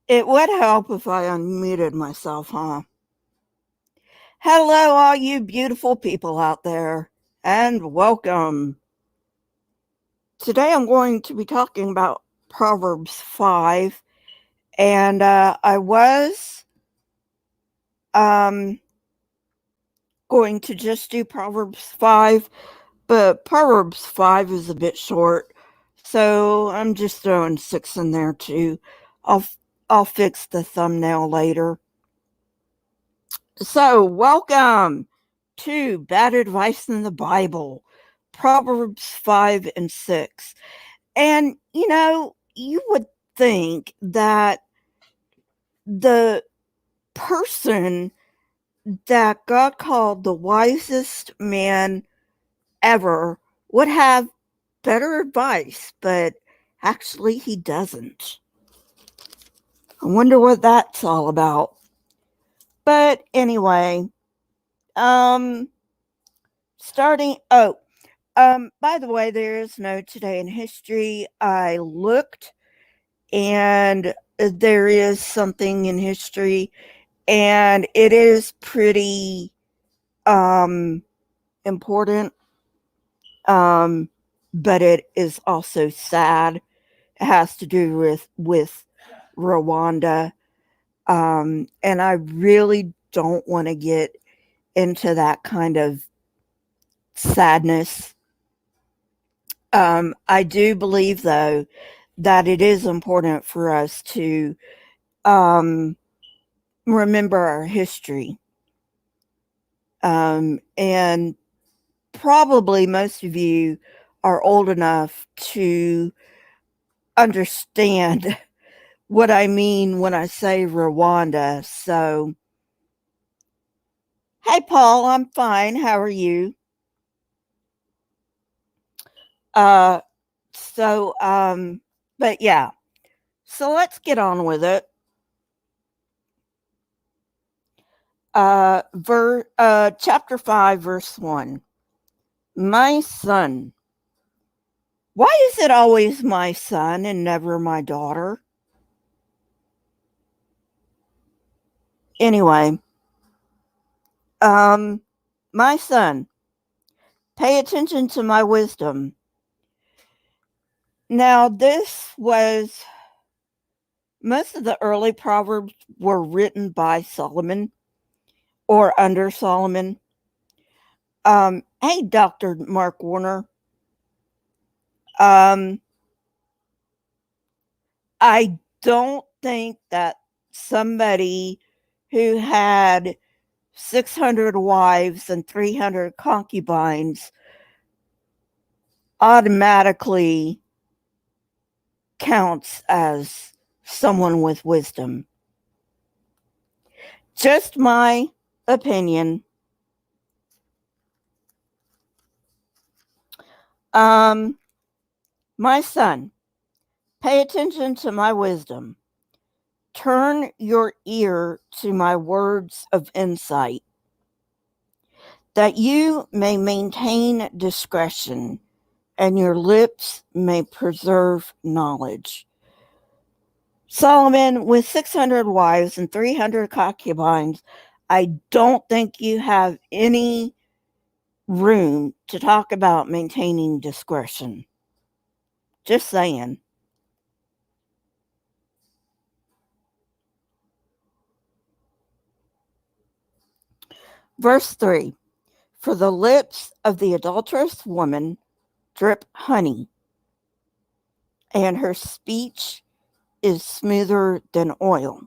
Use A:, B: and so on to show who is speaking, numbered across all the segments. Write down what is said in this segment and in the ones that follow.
A: It would help if I unmuted myself, huh? Hello, all you beautiful people out there, and welcome. Today I'm going to be talking about Proverbs 5, and I was um, going to just do Proverbs 5, but Proverbs 5 is a bit short, so I'm just throwing 6 in there too. I'll, I'll fix the thumbnail later. So, welcome to Bad Advice in the Bible, Proverbs 5 and 6. And, you would think that the person that God called the wisest man ever would have better advice, but actually he doesn't. I wonder what that's all about. But anyway, um, starting, by the way, there is no today in history. I looked and there is something in history and it is pretty important. But it is also sad. It has to do with Rwanda. And I really don't want to get into that kind of sadness. I do believe, though, that it is important for us to remember our history. And probably most of you are old enough to understand what I mean when I say Rwanda. So, hey, Paul, I'm fine. How are you? Uh, so, but yeah, so let's get on with it. Chapter 5, verse 1. My son. Why is it always my son and never my daughter? Anyway, my son, pay attention to my wisdom. Now, most of the early Proverbs were written by Solomon or under Solomon. Hey, Dr. Mark Warner. I don't think that somebody who had 600 wives and 300 concubines automatically counts as someone with wisdom. Just my opinion. My son, pay attention to my wisdom. Turn your ear to my words of insight, that you may maintain discretion and your lips may preserve knowledge. Solomon, with 600 wives and 300 concubines, I don't think you have any room to talk about maintaining discretion. Just saying. Verse 3. For the lips of the adulterous woman drip honey, and her speech is smoother than oil.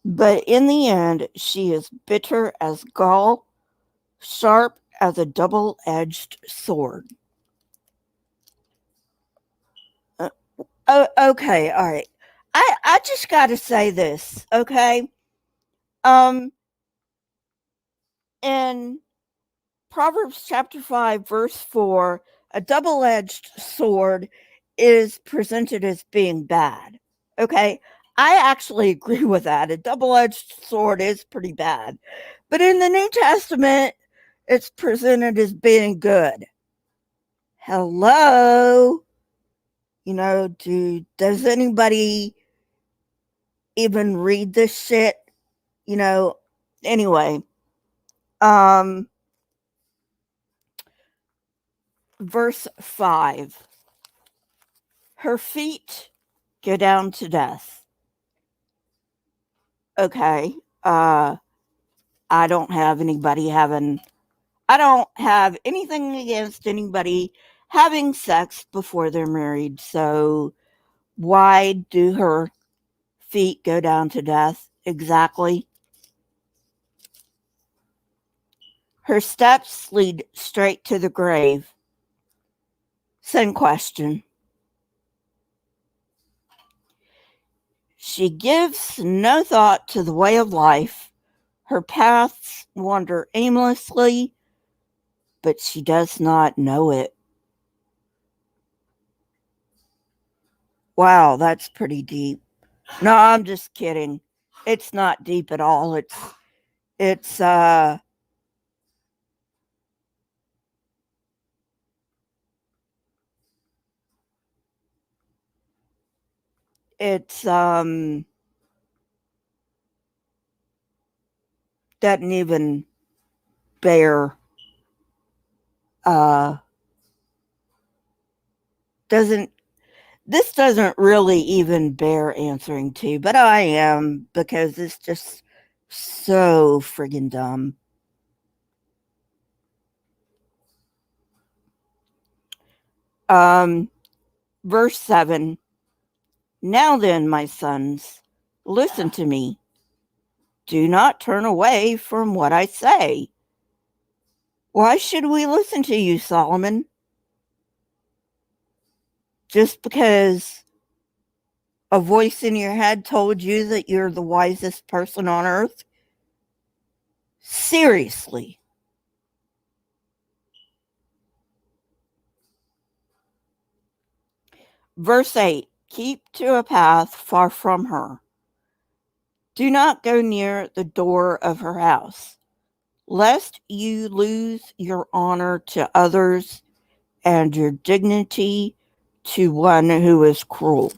A: But in the end, she is bitter as gall, sharp as a double-edged sword. Okay, all right. I just got to say this, okay? In Proverbs chapter 5, verse 4, a double-edged sword is presented as being bad, okay? I actually agree with that. A double-edged sword is pretty bad. But in the New Testament, it's presented as being good. Hello? Does anybody even read this shit, you know. Anyway, um, verse 5. Her feet go down to death. Okay. I don't have anything against anybody having sex before they're married. So why do her feet go down to death exactly? Her steps lead straight to the grave. Same question. She gives no thought to the way of life. Her paths wander aimlessly, but she does not know it. Wow, that's pretty deep. No, I'm just kidding. It's not deep at all. It's it's doesn't even bear uh doesn't this doesn't really even bear answering to, but I am, because it's just so friggin' dumb. Um Verse 7. Now then, my sons, listen to me. Do not turn away from what I say. Why should we listen to you, Solomon? Just because a voice in your head told you that you're the wisest person on earth? Seriously. Verse 8. Keep to a path far from her. Do not go near the door of her house, lest you lose your honor to others and your dignity to one who is cruel.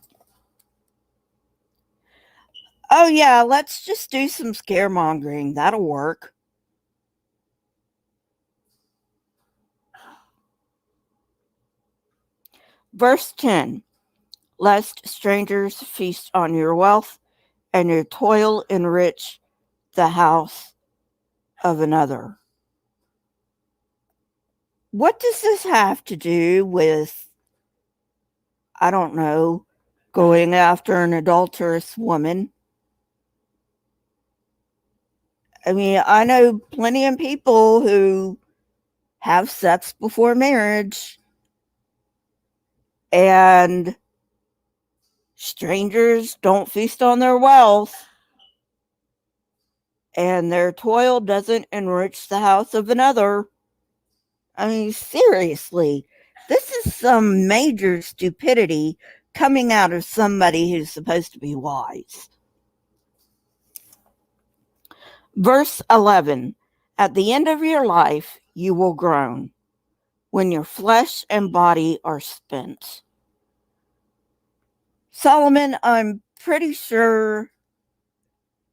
A: Oh, yeah, let's just do some scaremongering. That'll work. Verse 10. Lest strangers feast on your wealth and your toil enrich the house of another. What does this have to do with, I don't know, going after an adulterous woman? I mean, I know plenty of people who have sex before marriage, and strangers don't feast on their wealth, and their toil doesn't enrich the house of another. I mean, seriously, this is some major stupidity coming out of somebody who's supposed to be wise. Verse 11. At the end of your life, you will groan when your flesh and body are spent. Solomon, I'm pretty sure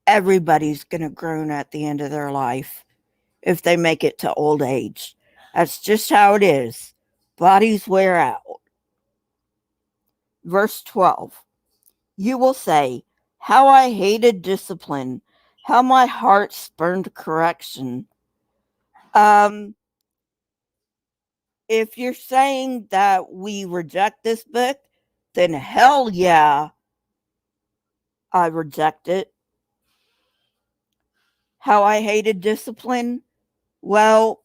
A: everybody's going to groan at the end of their life if they make it to old age. That's just how it is. Bodies wear out. Verse 12. You will say, how I hated discipline, how my heart spurned correction. If you're saying that we reject this book, then hell yeah, I reject it. How I hated discipline? Well,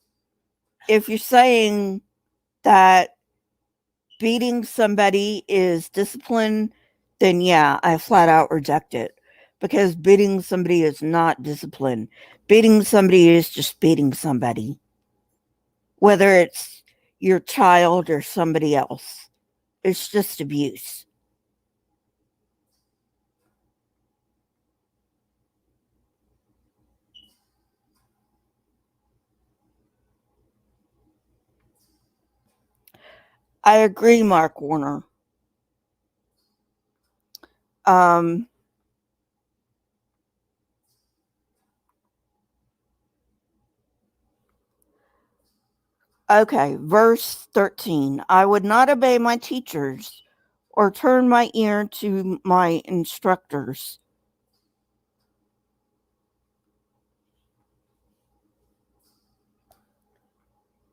A: if you're saying that beating somebody is discipline, then yeah, I flat out reject it. Because beating somebody is not discipline. Beating somebody is just beating somebody. Whether it's your child or somebody else. It's just abuse. I agree, Mark Warner. Um, Okay, verse 13. I would not obey my teachers or turn my ear to my instructors.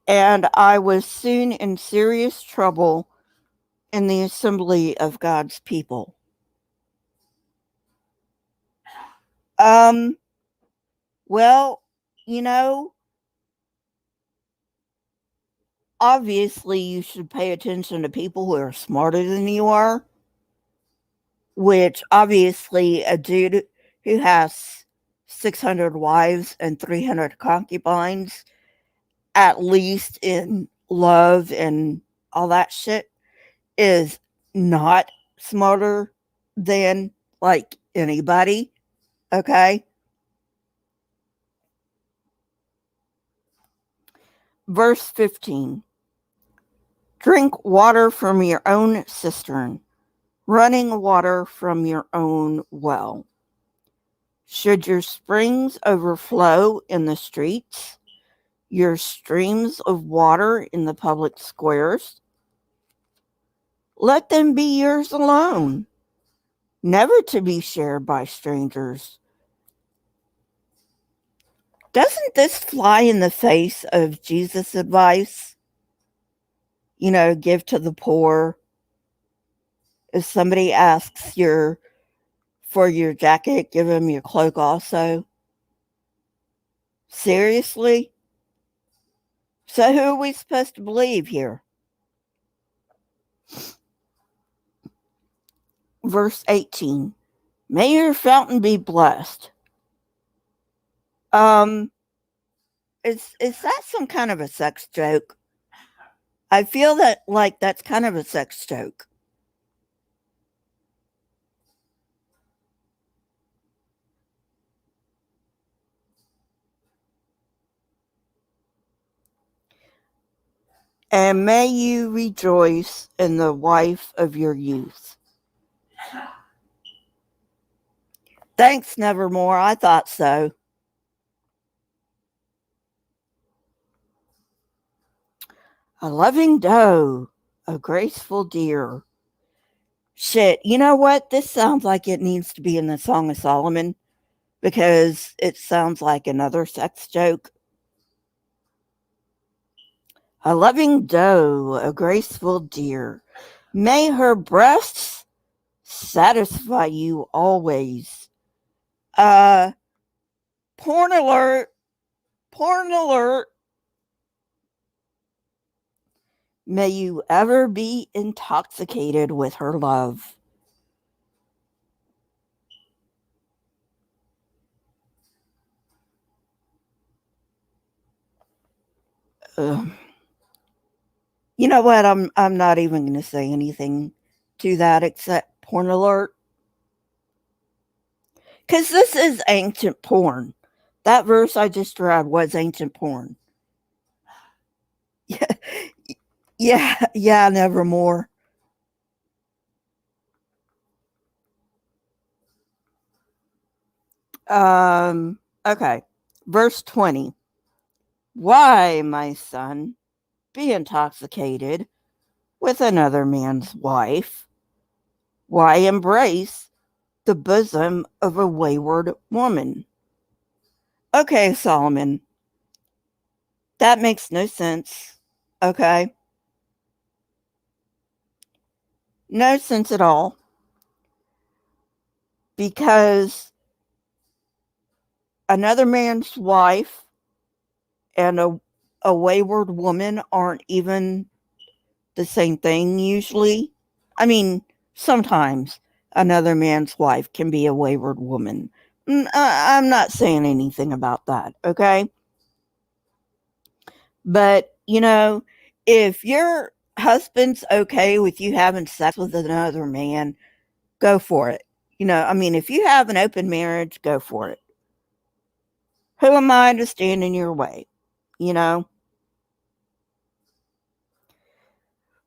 A: And I was soon in serious trouble in the assembly of God's people. Um, well, you know, obviously you should pay attention to people who are smarter than you are, which obviously a dude who has 600 wives and 300 concubines, at least in love and all that shit, is not smarter than like anybody. Okay. Verse 15. Drink water from your own cistern, running water from your own well. Should your springs overflow in the streets, your streams of water in the public squares, let them be yours alone, never to be shared by strangers. Doesn't this fly in the face of Jesus' advice? You know, give to the poor. If somebody asks for your jacket, give them your cloak also. Seriously? So who are we supposed to believe here? Verse 18. May your fountain be blessed. Um, is that some kind of a sex joke? I feel that like that's kind of a sex joke. And may you rejoice in the wife of your youth. Thanks, Nevermore. I thought so. A loving doe, a graceful deer. Shit, you know what? This sounds like it needs to be in the Song of Solomon because it sounds like another sex joke. A loving doe, a graceful deer. May her breasts satisfy you always. Uh, porn alert, porn alert. May you ever be intoxicated with her love. Ugh. You know what? I'm not even going to say anything to that except porn alert because this is ancient porn. That verse I just read was ancient porn. Yeah, yeah, nevermore. Okay. Verse 20. Why, my son, be intoxicated with another man's wife? Why embrace the bosom of a wayward woman? Okay, Solomon, that makes no sense. Okay? No sense at all. Because another man's wife and a wayward woman aren't even the same thing usually. I mean, sometimes another man's wife can be a wayward woman. I'm not saying anything about that, okay? But, you know, if your husband's okay with you having sex with another man, go for it. You know, I mean, if you have an open marriage, go for it. Who am I to stand in your way? You know?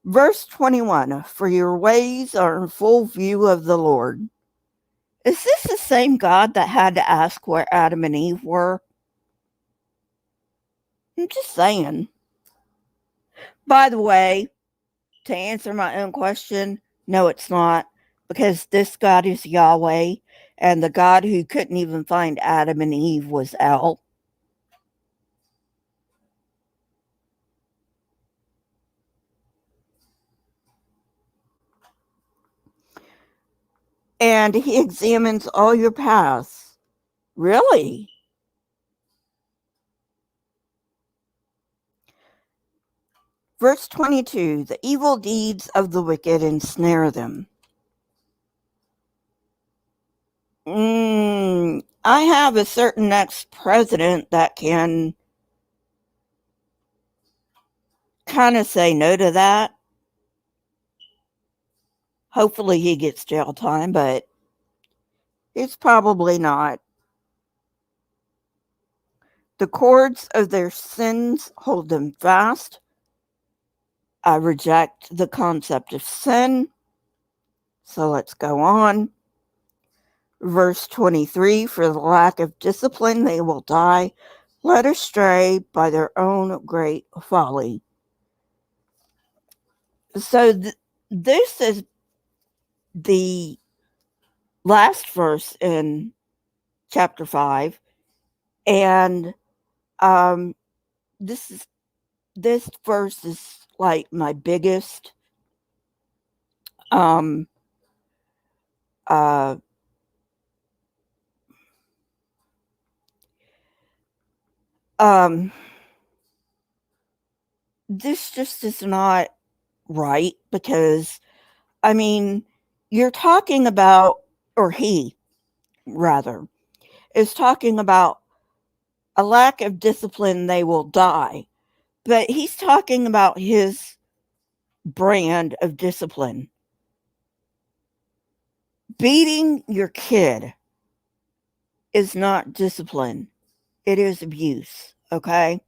A: Verse 21. For your ways are in full view of the Lord. Is this the same God that had to ask where Adam and Eve were? I'm just saying. By the way, to answer my own question, no, it's not, because this God is Yahweh, and the God who couldn't even find Adam and Eve was El. And he examines all your paths. Really? Verse 22, the evil deeds of the wicked ensnare them. I have a certain ex-president that can kind of say no to that. Hopefully he gets jail time, but it's probably not. The cords of their sins hold them fast. I reject the concept of sin. So let's go on. Verse 23, for the lack of discipline, they will die, led astray by their own great folly. So this is the last verse in chapter 5. And this verse is like my biggest um uh this just is not right, because I mean, you're talking about, or he rather is talking about a lack of discipline, they will die, but he's talking about his brand of discipline. Beating your kid is not discipline, it is abuse. Okay,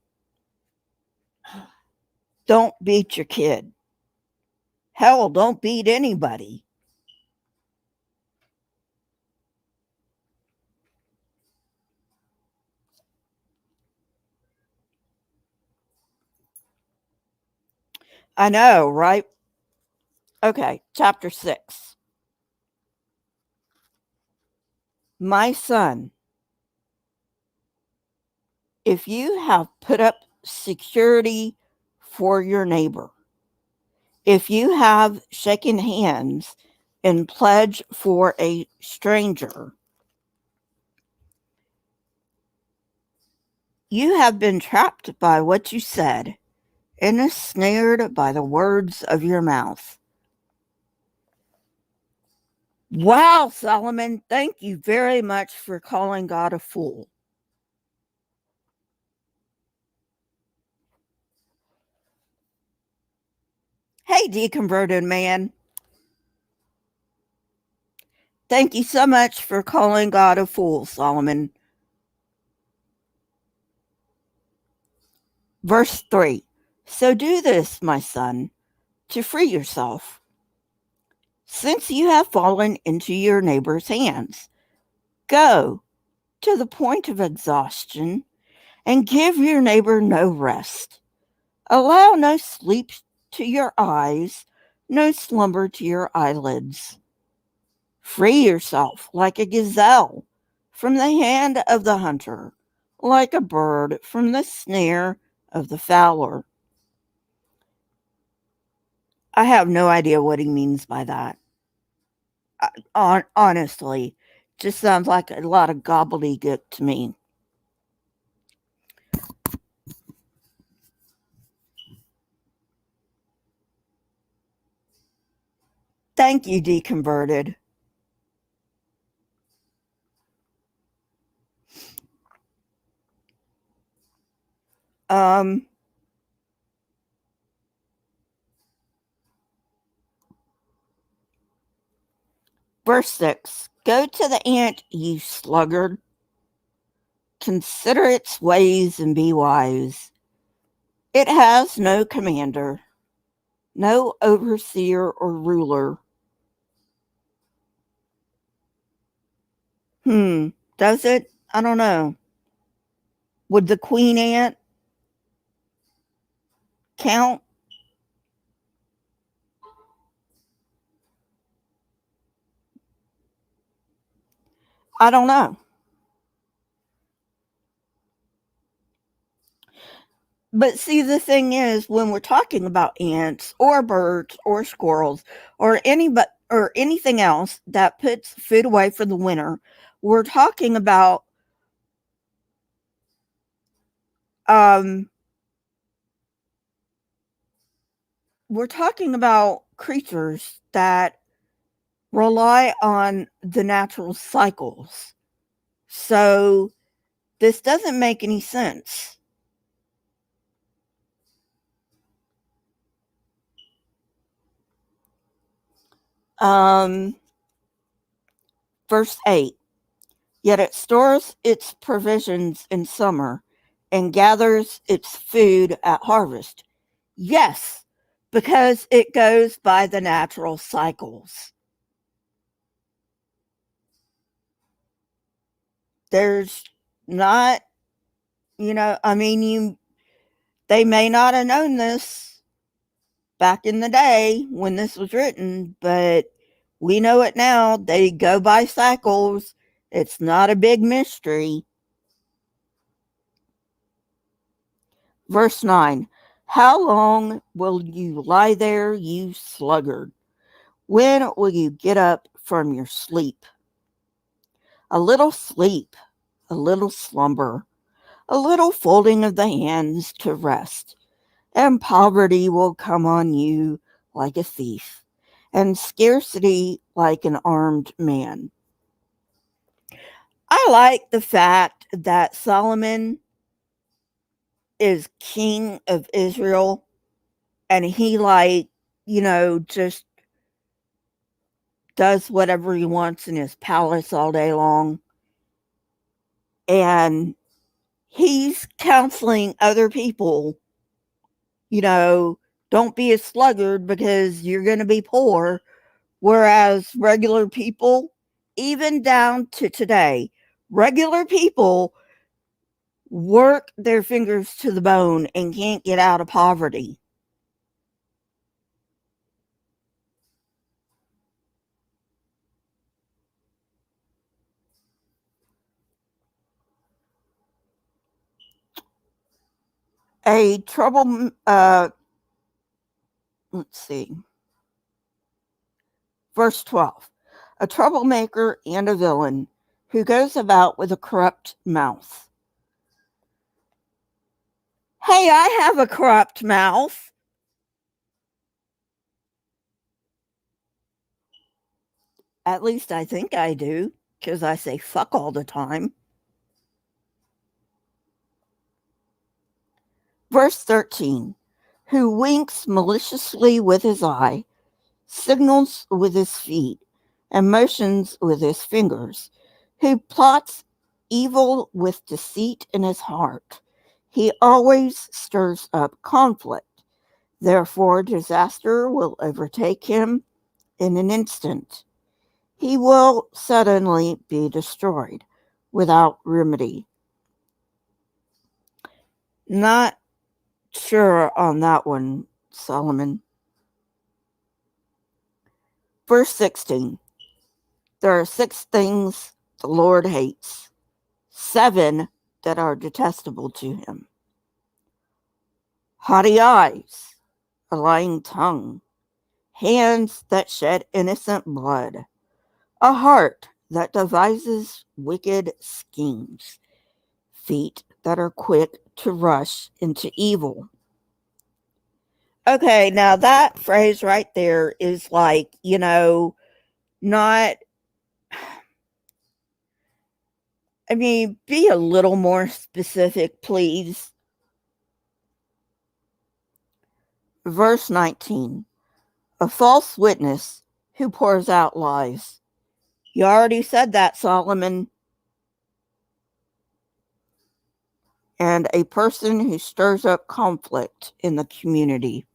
A: don't beat your kid. Hell, don't beat anybody. I know, right? Okay, chapter 6. My son, if you have put up security for your neighbor, if you have shaken hands in pledge for a stranger, you have been trapped by what you said and ensnared by the words of your mouth. Wow, Solomon, thank you very much for calling God a fool. Hey, deconverted man. Thank you so much for calling God a fool, Solomon. Verse 3. So do this, my son, to free yourself, since you have fallen into your neighbor's hands. Go to the point of exhaustion and give your neighbor no rest. Allow no sleep to your eyes, no slumber to your eyelids. Free yourself like a gazelle from the hand of the hunter, like a bird from the snare of the fowler. I have no idea what he means by that. Honestly, just sounds like a lot of gobbledygook to me. Thank you, deconverted. Um, verse 6. Go to the ant, you sluggard. Consider its ways and be wise. It has no commander, no overseer or ruler. Does it? I don't know. Would the queen ant count? I don't know. But see, the thing is, when we're talking about ants or birds or squirrels or anything else that puts food away for the winter, we're talking about um creatures that rely on the natural cycles. So this doesn't make any sense. Um, Verse 8. Yet it stores its provisions in summer and gathers its food at harvest. Yes, because it goes by the natural cycles. There's not, they may not have known this back in the day when this was written, but we know it now. They go by cycles. It's not a big mystery. Verse 9. How long will you lie there, you sluggard? When will you get up from your sleep? A little sleep, a little slumber, a little folding of the hands to rest, and poverty will come on you like a thief, and scarcity like an armed man. I like the fact that Solomon is king of Israel, and he, just does whatever he wants in his palace all day long. And he's counseling other people, don't be a sluggard because you're going to be poor. Whereas regular people, even down to today, regular people work their fingers to the bone and can't get out of poverty. A trouble, let's see, verse 12. A troublemaker and a villain who goes about with a corrupt mouth. Hey, I have a corrupt mouth. At least I think I do, because I say fuck all the time. Verse 13. Who winks maliciously with his eye, signals with his feet, and motions with his fingers, who plots evil with deceit in his heart. He always stirs up conflict. Therefore, disaster will overtake him in an instant. He will suddenly be destroyed without remedy. Not sure on that one, Solomon. Verse 16. There are 6 things the Lord hates, 7 that are detestable to him: haughty eyes, a lying tongue, hands that shed innocent blood, a heart that devises wicked schemes, feet that are quick to rush into evil. Okay, now that phrase right there is like, not, be a little more specific, please. Verse 19. A false witness who pours out lies. You already said that, Solomon. And a person who stirs up conflict in the community.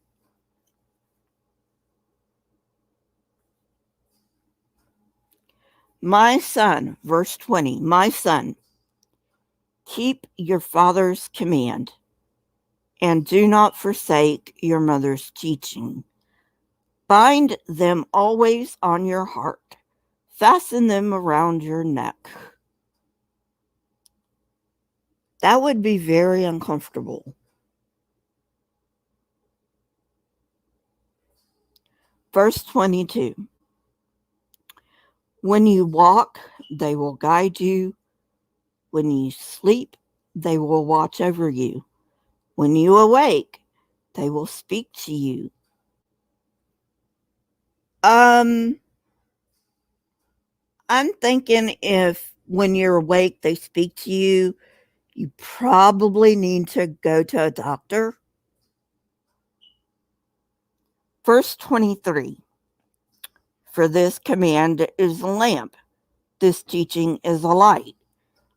A: My son, verse 20, my son, keep your father's command and do not forsake your mother's teaching. Bind them always on your heart. Fasten them around your neck. That would be very uncomfortable. Verse 22. When you walk, they will guide you. When you sleep, they will watch over you. When you awake, they will speak to you. Um, I'm thinking if when you're awake they speak to you, you probably need to go to a doctor. Verse 23. For this command is a lamp, this teaching is a light,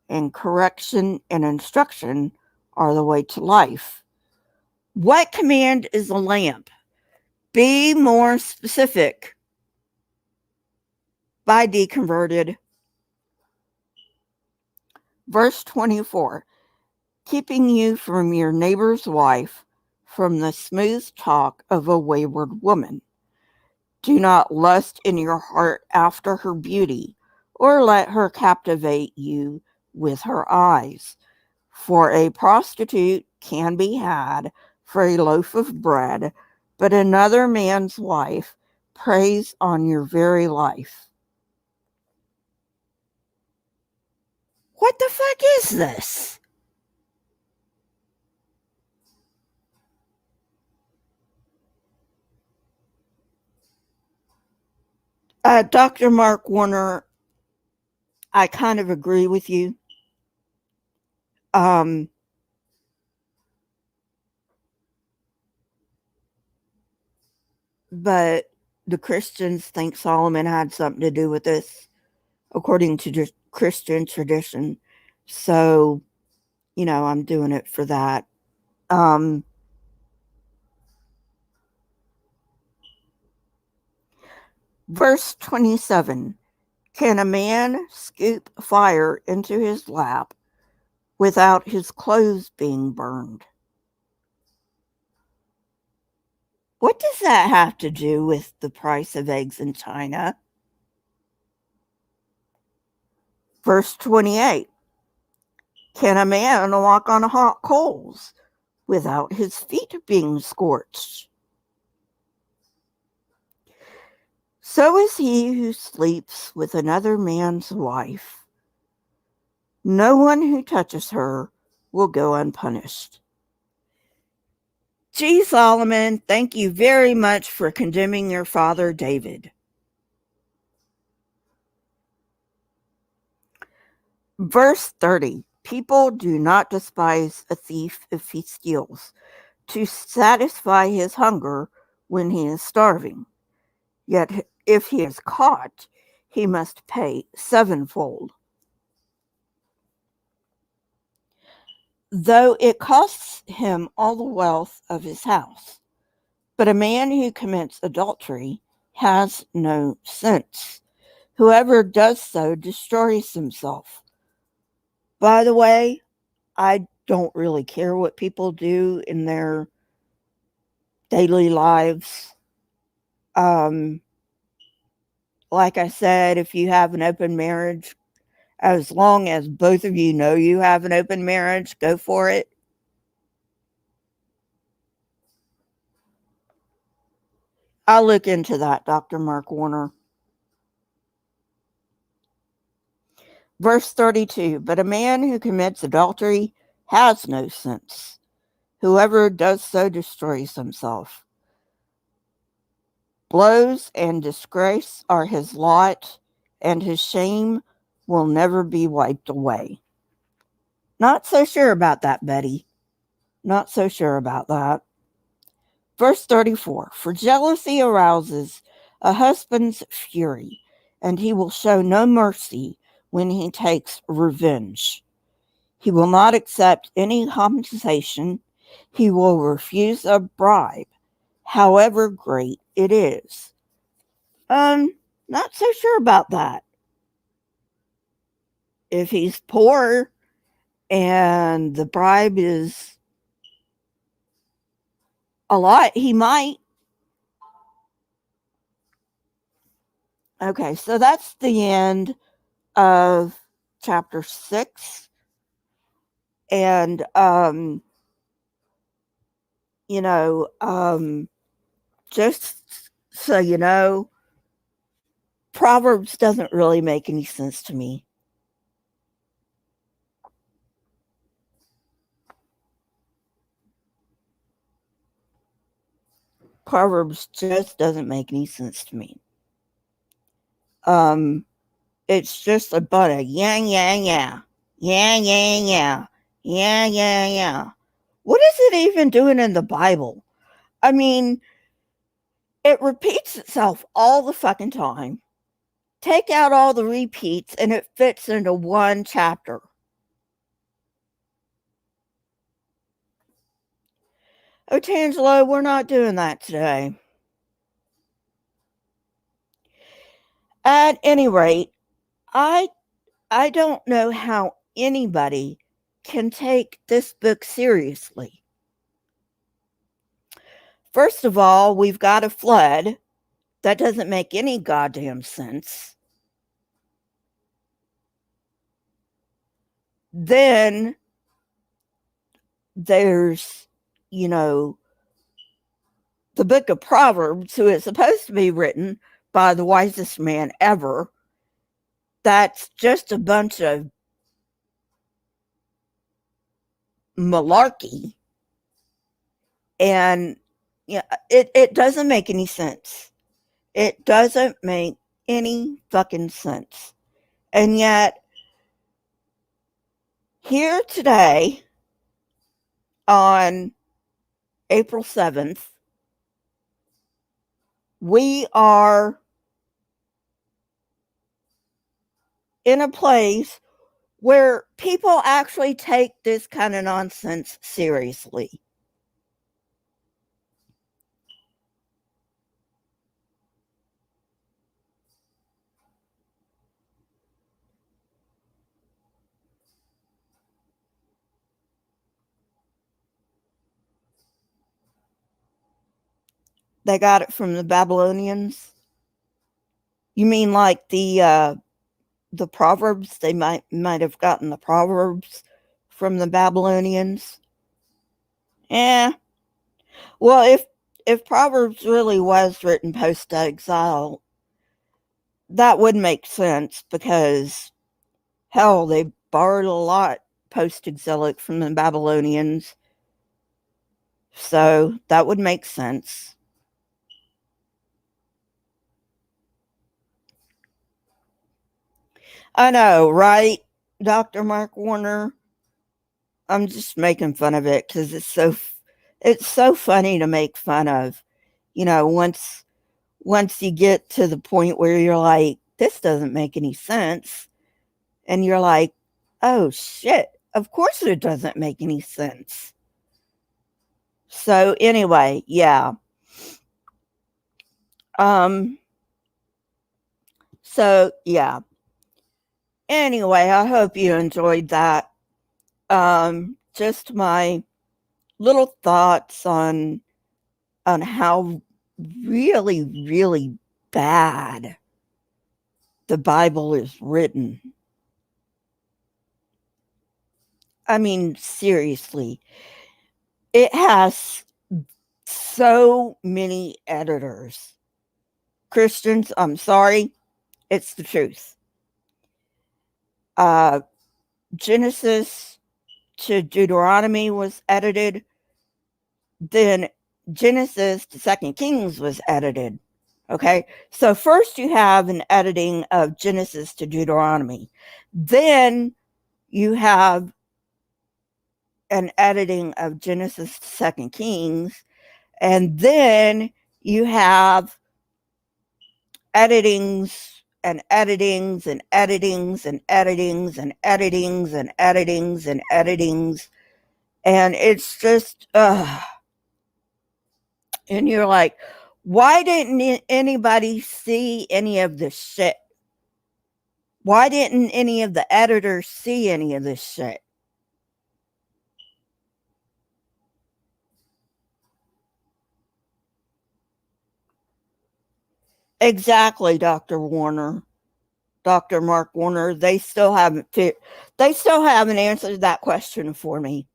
A: and correction and instruction are the way to life. What command is a lamp? Be more specific. By deconverted. Verse 24. Keeping you from your neighbor's wife, from the smooth talk of a wayward woman. Do not lust in your heart after her beauty, or let her captivate you with her eyes. For a prostitute can be had for a loaf of bread, but another man's wife preys on your very life. What the fuck is this? Dr. Mark Warner, I kind of agree with you. Um, but the Christians think Solomon had something to do with this, according to Christian tradition. So, I'm doing it for that. Um, verse 27. Can a man scoop fire into his lap without his clothes being burned? What does that have to do with the price of eggs in China? Verse 28. Can a man walk on hot coals without his feet being scorched? So is he who sleeps with another man's wife. No one who touches her will go unpunished. Gee, Solomon, thank you very much for condemning your father David. Verse 30. People do not despise a thief if he steals, to satisfy his hunger when he is starving. Yet if he is caught, he must pay sevenfold. Though it costs him all the wealth of his house. But a man who commits adultery has no sense. Whoever does so destroys himself. By the way, I don't really care what people do in their daily lives. Like I said, if you have an open marriage, as long as both of you know you have an open marriage, go for it. I'll look into that, Dr. Mark Warner. Verse 32. But a man who commits adultery has no sense. Whoever does so destroys himself. Blows and disgrace are his lot, and his shame will never be wiped away. Not so sure about that, Betty. Not so sure about that. Verse 34. For jealousy arouses a husband's fury, and he will show no mercy when he takes revenge. He will not accept any compensation. He will refuse a bribe, however great it is. Not so sure about that. If he's poor and the bribe is a lot, he might. Okay, so that's the end of chapter 6. And, you know, just so you know, Proverbs doesn't really make any sense to me. Proverbs just doesn't make any sense to me. Um, it's just a bunch of yeah, yeah, yeah, yeah, yeah, yeah, yeah, yeah, yeah. What is it even doing in the Bible? I mean, it repeats itself all the fucking time. Take out all the repeats and it fits into one chapter. Oh, Tangelo, we're not doing that today. At any rate, I I don't know how anybody can take this book seriously. First of all, we've got a flood. That doesn't make any goddamn sense. Then there's, you know, the book of Proverbs, who is supposed to be written by the wisest man ever. That's just a bunch of malarkey. And yeah, it doesn't make any sense. It doesn't make any fucking sense. And yet, here today on April 7th, we are in a place where people actually take this kind of nonsense seriously. They got it from the Babylonians. You mean like the Proverbs? They might have gotten the Proverbs from the Babylonians. Yeah. Well, if Proverbs really was written post exile, that would make sense because hell, they borrowed a lot post exilic from the Babylonians. So that would make sense. I know, right, Dr. Mark Warner? I'm just making fun of it because it's so funny to make fun of. You know, once you get to the point where you're like, this doesn't make any sense, and you're like, oh shit, of course it doesn't make any sense. So anyway, yeah. Um. So yeah. Anyway, I hope you enjoyed that. Just my little thoughts on how really, really bad the Bible is written. I mean, seriously, it has so many editors. Christians, I'm sorry, it's the truth. Uh, Genesis to Deuteronomy was edited, then Genesis to Second Kings was edited. Okay, so first you have an editing of Genesis to Deuteronomy, then you have an editing of Genesis to Second Kings, and then you have editings and editings and editings and editings and editings and editings and editings, and it's just and you're like, why didn't anybody see any of this shit? Why didn't any of the editors see any of this shit? Exactly, Dr. Warner. Dr. Mark Warner, they still haven't answered that question for me.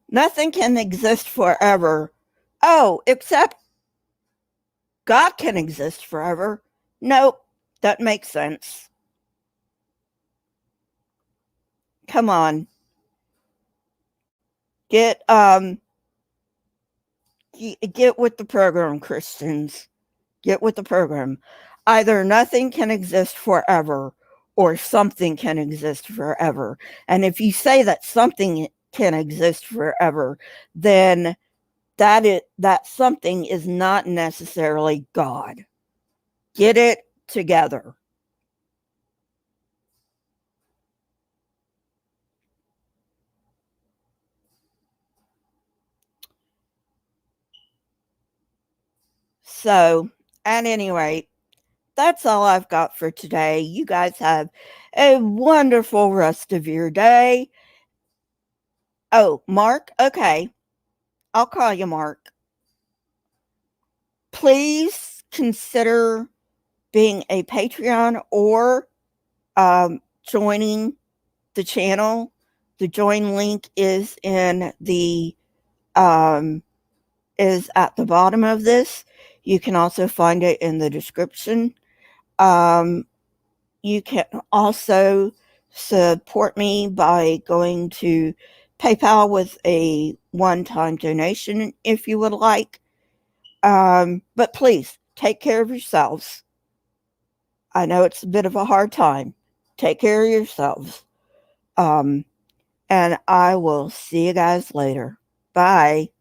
A: Nothing can exist forever. Oh, except God can exist forever. Nope, that makes sense. Come on. Get with the program, Christians. Get with the program. Either nothing can exist forever or something can exist forever. And if you say that something can exist forever, then that something is not necessarily God. Get it together. So, at any rate, that's all I've got for today. You guys have a wonderful rest of your day. Oh, Mark? Okay. I'll call you Mark. Please consider being a Patreon or joining the channel. The join link is is at the bottom of this. You can also find it in the description. You can also support me by going to PayPal with a one-time donation if you would like. But please take care of yourselves. I know it's a bit of a hard time. Take care of yourselves. And I will see you guys later. Bye.